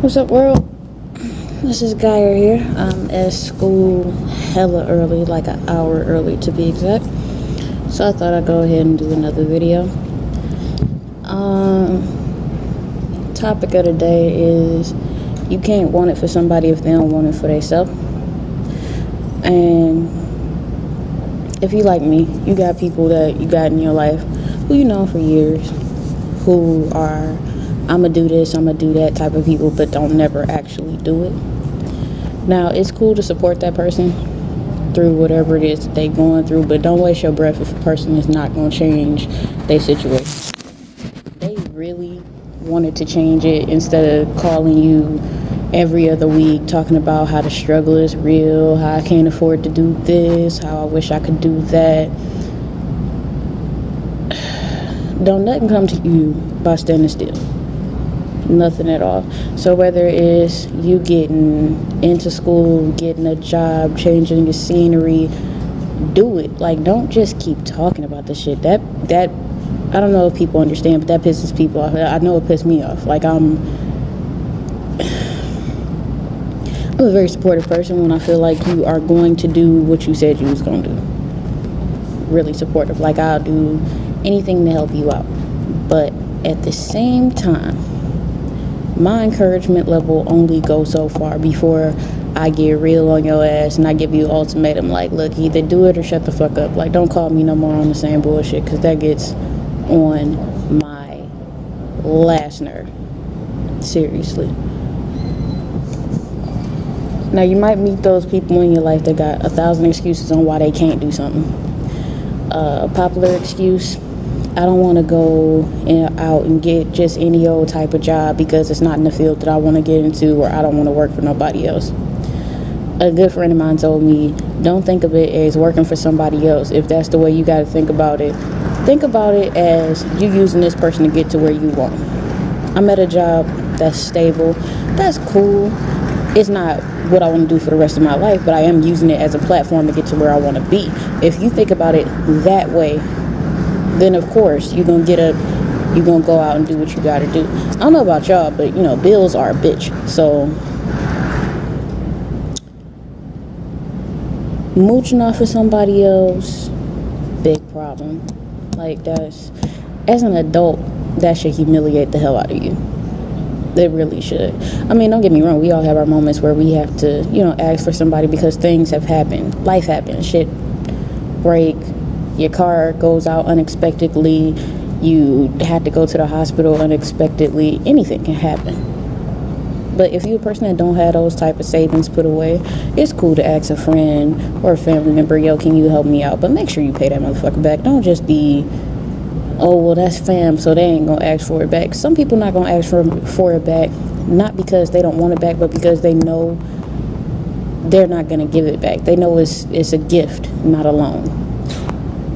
What's up, world? This is Guy here. I'm at school hella early, like an hour early to be exact. So I thought I'd go ahead and do another video. Topic of the day is you can't want it for somebody if they don't want it for themselves. And if you like me, you got people that you got in your life who you know for years, who are I'ma do this, I'ma do that type of people, but don't never actually do it. Now, it's cool to support that person through whatever it is that they going through, but don't waste your breath if a person is not going to change their situation. They really wanted to change it instead of calling you every other week talking about how the struggle is real, how I can't afford to do this, how I wish I could do that. Don't nothing come to you by standing still. Nothing at all. So whether it's you getting into school, getting a job, changing your scenery, do it. Like, don't just keep talking about this shit. That I don't know if people understand, but that pisses people off. I know it pisses me off. Like, I'm a very supportive person when I feel like you are going to do what you said you was going to do. Really supportive. Like, I'll do anything to help you out. But at the same time, my encouragement level only goes so far before I get real on your ass and I give you an ultimatum like, look, either do it or shut the fuck up. Like, don't call me no more on the same bullshit, because that gets on my last nerve. Seriously. Now, you might meet those people in your life that got 1,000 excuses on why they can't do something. A popular excuse: I don't want to go out and get just any old type of job because it's not in the field that I want to get into, or I don't want to work for nobody else. A good friend of mine told me, don't think of it as working for somebody else. If that's the way you got to think about it as you using this person to get to where you want. I'm at a job that's stable. That's cool. It's not what I want to do for the rest of my life, but I am using it as a platform to get to where I want to be. If you think about it that way, then of course you're gonna go out and do what you gotta do. I don't know about y'all, but bills are a bitch. So mooching off of somebody else, big problem. Like, that's, as an adult, that should humiliate the hell out of you. It really should. I mean, don't get me wrong, we all have our moments where we have to ask for somebody because things have happened, life happens, shit break, your car goes out unexpectedly, you had to go to the hospital unexpectedly, anything can happen. But if you're a person that don't have those type of savings put away, it's cool to ask a friend or a family member, yo, can you help me out? But make sure you pay that motherfucker back. Don't just be, oh, well, that's fam, so they ain't gonna ask for it back. Some people not gonna ask for it back, not because they don't want it back, but because they know they're not gonna give it back. They know it's a gift, not a loan.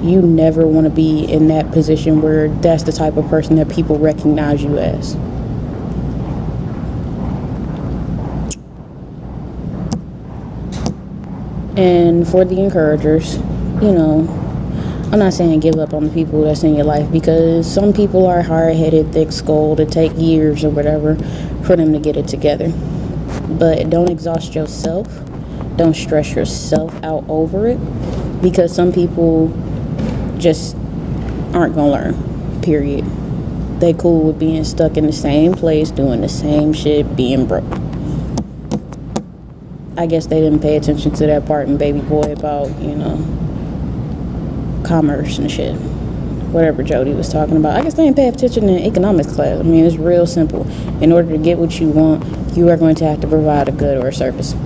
You never want to be in that position where that's the type of person that people recognize you as. And for the encouragers, I'm not saying give up on the people that's in your life, because some people are hard-headed, thick-skulled. It take years or whatever for them to get it together. But don't exhaust yourself. Don't stress yourself out over it, because some people just aren't gonna learn, period. They cool with being stuck in the same place, doing the same shit, being broke. I guess they didn't pay attention to that part in Baby Boy about commerce and shit, whatever Jody was talking about. I guess they didn't pay attention in economics class. I mean, it's real simple. In order to get what you want, you are going to have to provide a good or a service.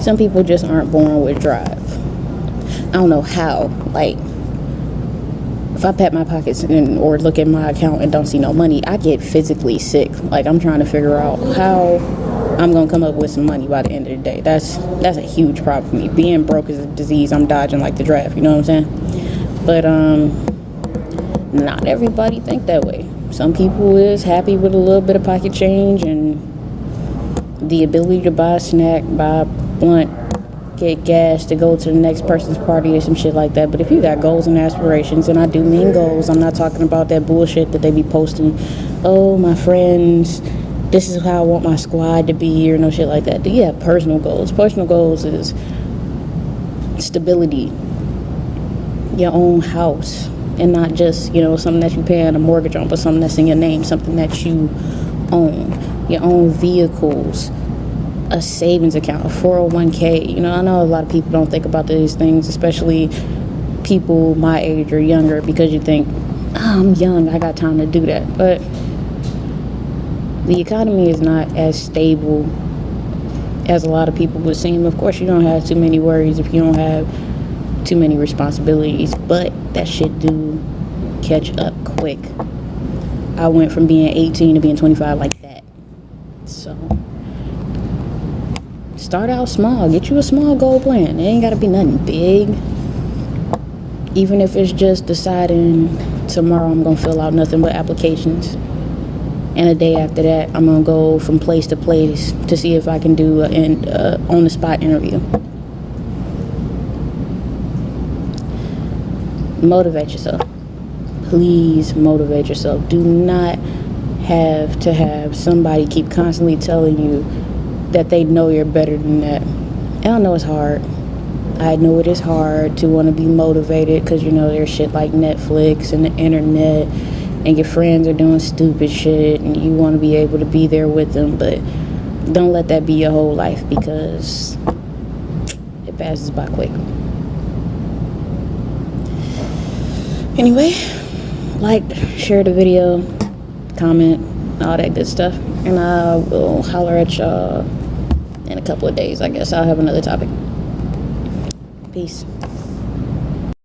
Some people just aren't born with drive. I don't know how. Like, if I pat my pockets or look at my account and don't see no money, I get physically sick. Like, I'm trying to figure out how I'm gonna come up with some money by the end of the day. That's a huge problem for me. Being broke is a disease I'm dodging like the draft. You know what I'm saying? But not everybody think that way. Some people is happy with a little bit of pocket change and the ability to buy a snack, buy a blunt, get gas to go to the next person's party or some shit like that. But if you got goals and aspirations, and I do mean goals, I'm not talking about that bullshit that they be posting. Oh, my friends, this is how I want my squad to be, or no shit like that. Do you have personal goals? Personal goals is stability, your own house, and not just, something that you paying a mortgage on, but something that's in your name, something that you own, your own vehicles, a savings account, a 401k. I know a lot of people don't think about these things, especially people my age or younger, because you think, I'm young, I got time to do that. But the economy is not as stable as a lot of people would seem. Of course, you don't have too many worries if you don't have too many responsibilities, but that shit do catch up quick. I went from being 18 to being 25 like that. So start out small. Get you a small goal plan. It ain't gotta be nothing big. Even if it's just deciding tomorrow I'm gonna fill out nothing but applications, and a day after that I'm gonna go from place to place to see if I can do an on-the-spot interview. Motivate yourself. Please motivate yourself. Do not have to have somebody keep constantly telling you that they know you're better than that. And I know it's hard. I know it is hard to want to be motivated because, there's shit like Netflix and the internet, and your friends are doing stupid shit, and you want to be able to be there with them. But don't let that be your whole life, because it passes by quick. Anyway, like, share the video, comment, all that good stuff. And I will holler at y'all in a couple of days. I guess I'll have another topic. Peace.